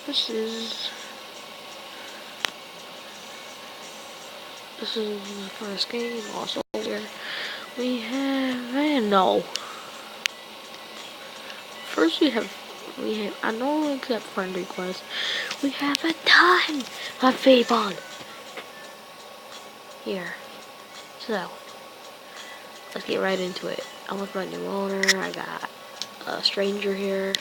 This is the first game. Also, here we have no. First, we have. I don't accept friend requests. We have a ton of Fable here. So let's get right into it. I'm with my new owner. I got a stranger here.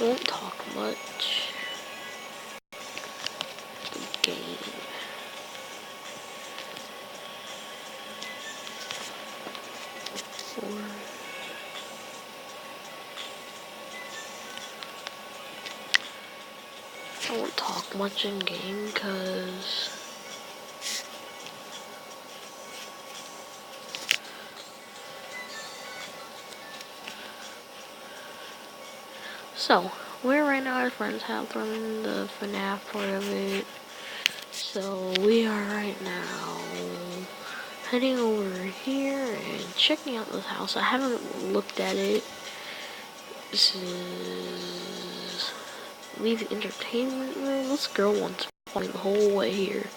Won't talk much. The game. I won't talk much in game because so we're right now at a friend's house running the FNAF part of it. So we are right now heading over here and checking out this house. I haven't looked at it. This is Lee's entertainment room. This girl wants to find the whole way here.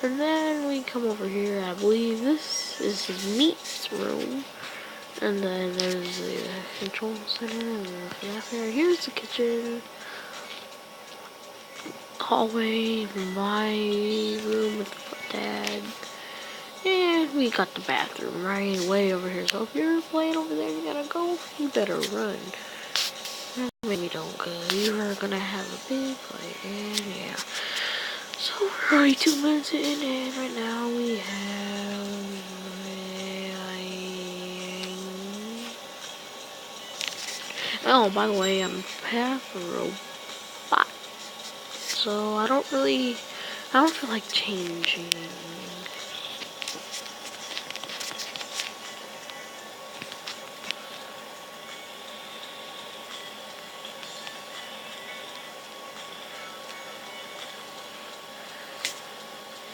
And then we come over here. I believe this is his meats room. And then there's the control center and the FNAF area. Here's the kitchen. Hallway, my room with Dad. And we got the bathroom right way over here. So if you're playing over there, you gotta go. You better run. Maybe don't, cause you are gonna have a big fight. And yeah. So we're already 2 minutes in, and right now we have. Oh, by the way, I'm half a robot, so I don't feel like changing.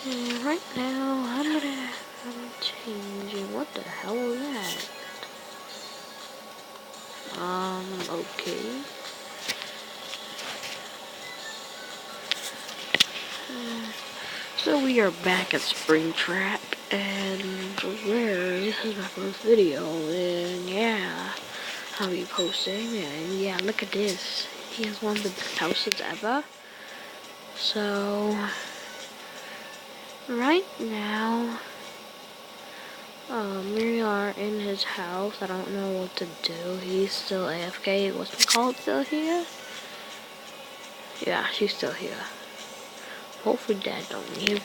And right now, I'm changing. What the hell is that? Okay. So we are back at Springtrap, and this is my first video, and yeah, I'll be posting, and yeah, look at this. He has one of the best houses ever. So, right now, we are in his house. I don't know what to do. He's still AFK. What's the call still here? Yeah, she's still here. Hopefully Dad don't leave.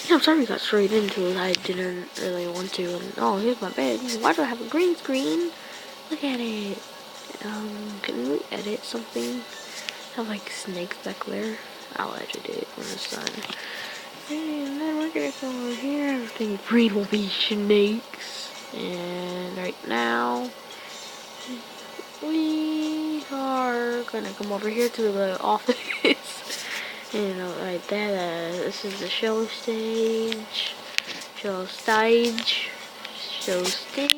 Yeah, I'm sorry we got straight into it. I didn't really want to. And oh, here's my bed. Why do I have a green screen? Look at it. Can we edit something? Have like snakes back there. I'll edit it when it's done. And then we're gonna come over here. Everything green will be snakes. And right now, we are gonna come over here to the office. You know, right there, this is the show stage. Show stage. Show stage.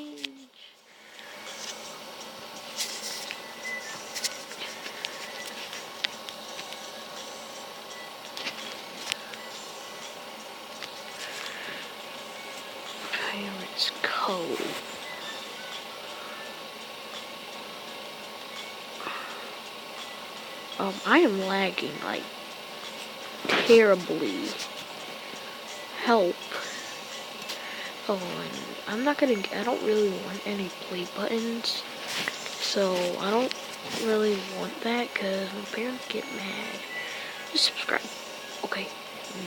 Pirates Cove. I am lagging like terribly. Help. Oh, and I don't really want any play buttons, so I don't really want that because my parents get mad. Just subscribe. Okay,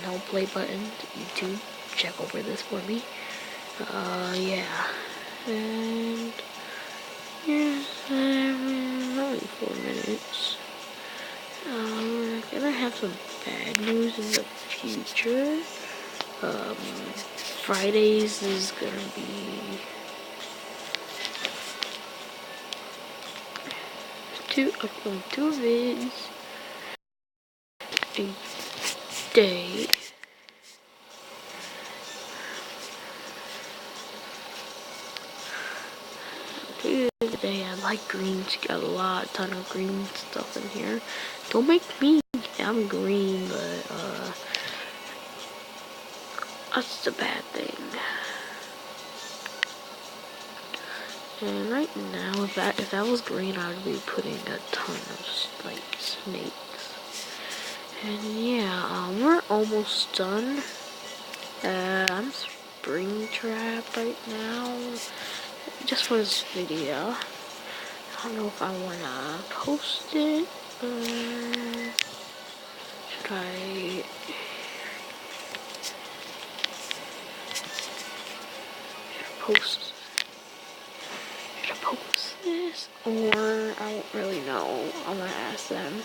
no play buttons. YouTube, check over this for me. Yeah. And yeah, only 4 minutes. We're gonna have some bad news in the future. Fridays is gonna be two vids a day. today. I like greens. Got a ton of green stuff in here. Don't make me. I'm green, but that's the bad thing. And right now, if that was green, I would be putting a ton of like snakes. And yeah, we're almost done. I'm Springtrap right now, just for this video. I don't know if I wanna post it. Should I? Post this, or I don't really know. I'm gonna ask them.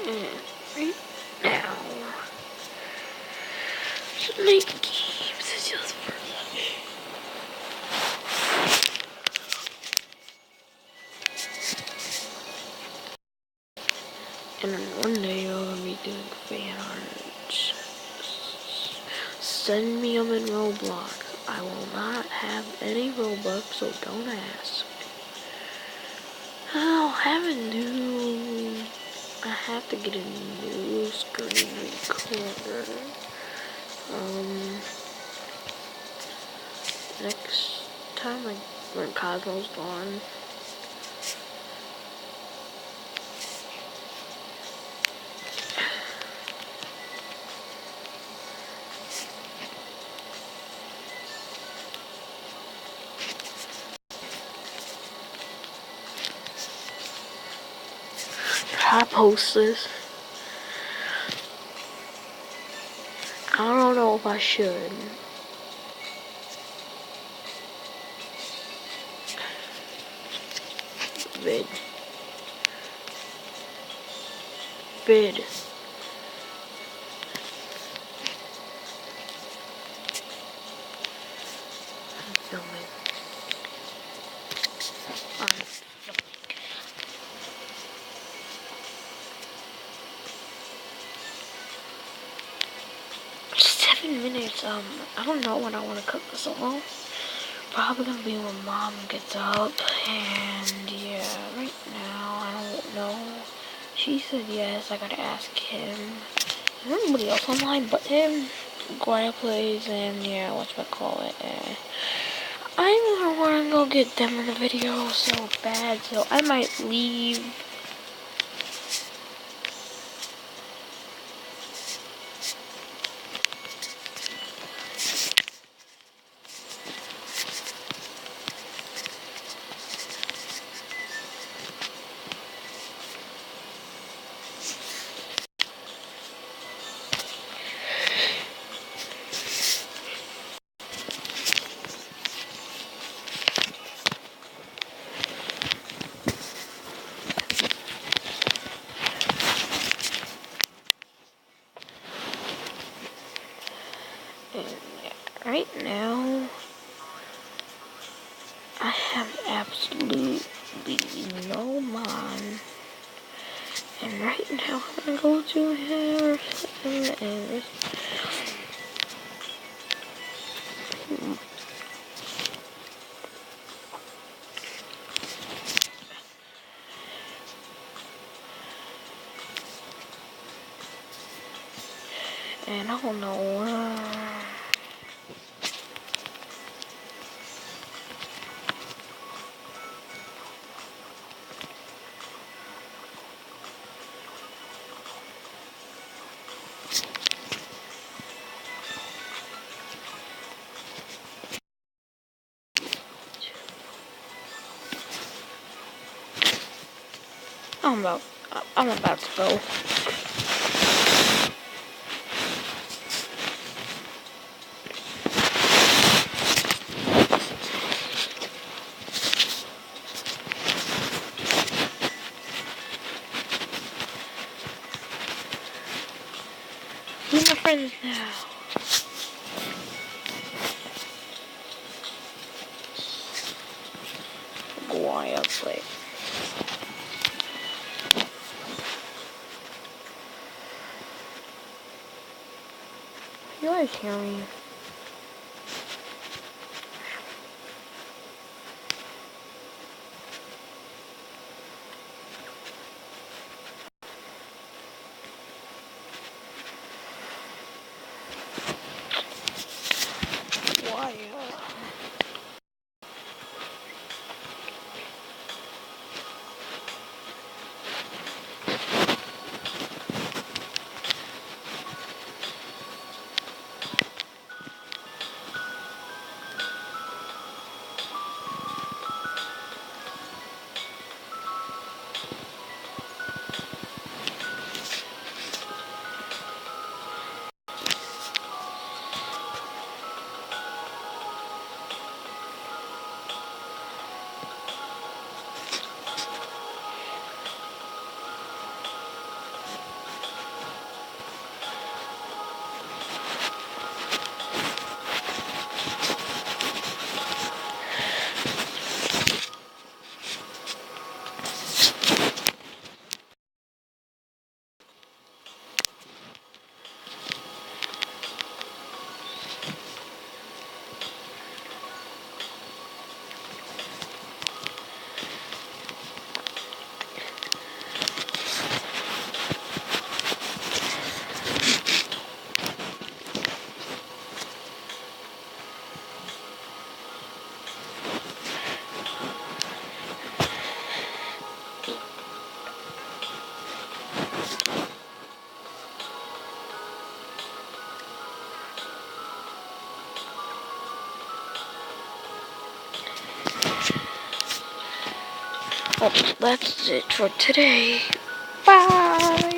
And right now, should make games is just for lunch. And then one day I'll be doing fan art. Send me them in Roblox. I will not have any Robux, so don't ask. I'll have a new. I have to get a new screen recorder. Next time, like when Cosmo's gone. I post this. I don't know if I should. Vid. I'm filming. I'm filming. 7 minutes. I don't know when I want to cook this all. Probably gonna be when Mom gets up, and yeah, right now I don't know. She said yes. I gotta ask him. There's nobody else online but him. Guaya plays, and yeah, whatchamacallit. I don't want to go get them in the video so bad, so I might leave. And yeah, right now, I have absolutely no mind. And right now, I'm gonna go to Harrison and I don't know. I'm about to go. Meet my friends now. Guaya play. guys hear me? Why? Well, that's it for today. Bye!